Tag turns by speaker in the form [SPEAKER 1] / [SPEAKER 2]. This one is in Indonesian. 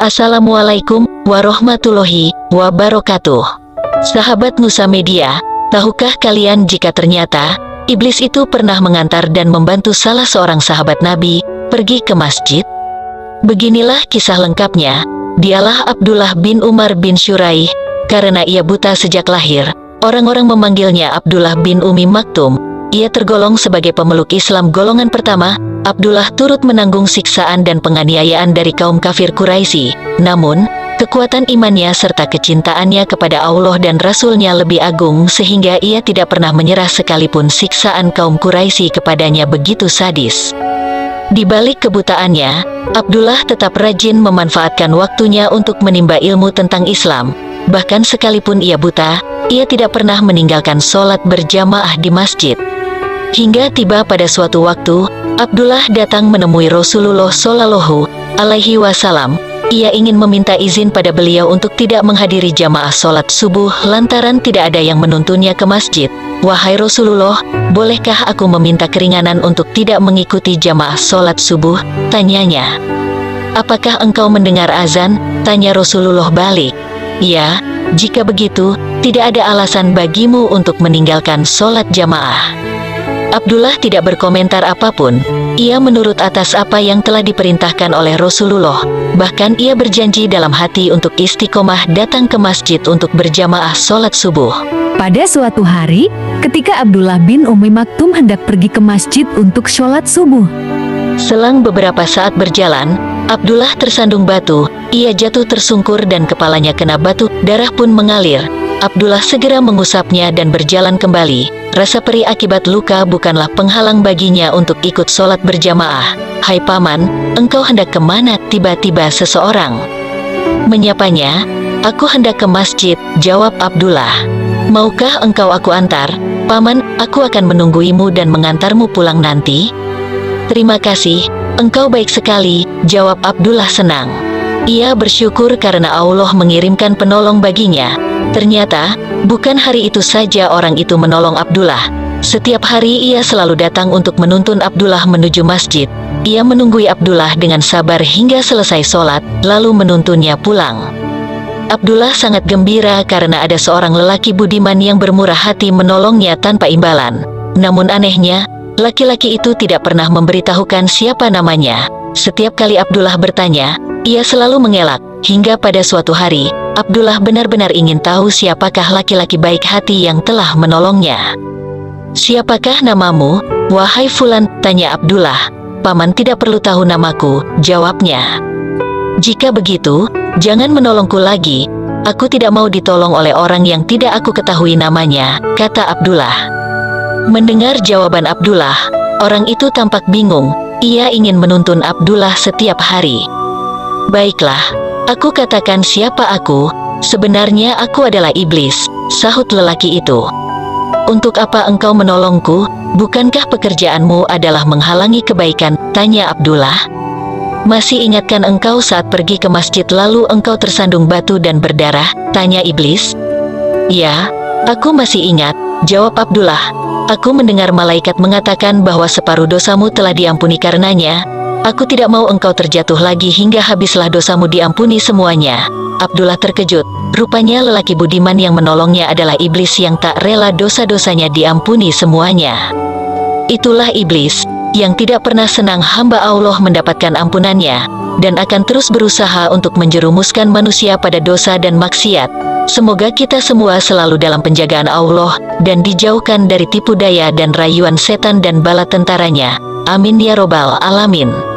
[SPEAKER 1] Assalamualaikum warahmatullahi wabarakatuh. Sahabat Nusa Media, tahukah kalian jika ternyata iblis itu pernah mengantar dan membantu salah seorang sahabat Nabi pergi ke masjid? Beginilah kisah lengkapnya. Dialah Abdullah bin Umar bin Syuraih. Karena ia buta sejak lahir, orang-orang memanggilnya Abdullah bin Umi Maktum. Ia tergolong sebagai pemeluk Islam golongan pertama. Abdullah turut menanggung siksaan dan penganiayaan dari kaum kafir Quraisy. Namun, kekuatan imannya serta kecintaannya kepada Allah dan Rasul-Nya lebih agung sehingga ia tidak pernah menyerah sekalipun siksaan kaum Quraisy kepadanya begitu sadis. Di balik kebutaannya, Abdullah tetap rajin memanfaatkan waktunya untuk menimba ilmu tentang Islam. Bahkan sekalipun ia buta, ia tidak pernah meninggalkan sholat berjamaah di masjid. Hingga tiba pada suatu waktu, Abdullah datang menemui Rasulullah Shallallahu Alaihi Wasallam. Ia ingin meminta izin pada beliau untuk tidak menghadiri jamaah sholat subuh lantaran tidak ada yang menuntunnya ke masjid. Wahai Rasulullah, bolehkah aku meminta keringanan untuk tidak mengikuti jamaah sholat subuh? Tanyanya. Apakah engkau mendengar azan? Tanya Rasulullah balik. Ya, jika begitu, tidak ada alasan bagimu untuk meninggalkan sholat jamaah. Abdullah tidak berkomentar apapun. Ia menurut atas apa yang telah diperintahkan oleh Rasulullah. Bahkan ia berjanji dalam hati untuk istiqomah datang ke masjid untuk berjamaah sholat subuh.
[SPEAKER 2] Pada suatu hari, ketika Abdullah bin Umi Maktum hendak pergi ke masjid untuk sholat subuh.
[SPEAKER 1] Selang beberapa saat berjalan, Abdullah tersandung batu. Ia jatuh tersungkur dan kepalanya kena batu, darah pun mengalir. Abdullah segera mengusapnya dan berjalan kembali. Rasa perih akibat luka bukanlah penghalang baginya untuk ikut sholat berjamaah. Hai paman, engkau hendak kemana? Tiba-tiba seseorang menyapanya. Aku hendak ke masjid, jawab Abdullah. Maukah engkau aku antar? Paman, aku akan menungguimu dan mengantarmu pulang nanti. Terima kasih, engkau baik sekali, jawab Abdullah senang. Ia bersyukur karena Allah mengirimkan penolong baginya. Ternyata, bukan hari itu saja orang itu menolong Abdullah. Setiap hari ia selalu datang untuk menuntun Abdullah menuju masjid. Ia menunggui Abdullah dengan sabar hingga selesai sholat, lalu menuntunnya pulang. Abdullah sangat gembira karena ada seorang lelaki budiman yang bermurah hati menolongnya tanpa imbalan. Namun anehnya, laki-laki itu tidak pernah memberitahukan siapa namanya. Setiap kali Abdullah bertanya, ia selalu mengelak. Hingga pada suatu hari, Abdullah benar-benar ingin tahu siapakah laki-laki baik hati yang telah menolongnya. Siapakah namamu, wahai Fulan? Tanya Abdullah. Paman tidak perlu tahu namaku, jawabnya. Jika begitu, jangan menolongku lagi. Aku tidak mau ditolong oleh orang yang tidak aku ketahui namanya, kata Abdullah. Mendengar jawaban Abdullah, orang itu tampak bingung. Ia ingin menuntun Abdullah setiap hari. Baiklah, aku katakan siapa aku. Sebenarnya aku adalah iblis, sahut lelaki itu. Untuk apa engkau menolongku? Bukankah pekerjaanmu adalah menghalangi kebaikan? Tanya Abdullah. Masih ingatkan engkau saat pergi ke masjid lalu engkau tersandung batu dan berdarah? Tanya iblis. Ya, aku masih ingat, jawab Abdullah. Aku mendengar malaikat mengatakan bahwa separuh dosamu telah diampuni karenanya. Aku tidak mau engkau terjatuh lagi hingga habislah dosamu diampuni semuanya. Abdullah terkejut. Rupanya lelaki budiman yang menolongnya adalah iblis yang tak rela dosa-dosanya diampuni semuanya. Itulah iblis, yang tidak pernah senang hamba Allah mendapatkan ampunannya, dan akan terus berusaha untuk menjerumuskan manusia pada dosa dan maksiat. Semoga kita semua selalu dalam penjagaan Allah, dan dijauhkan dari tipu daya dan rayuan setan dan bala tentaranya. Amin ya robbal alamin.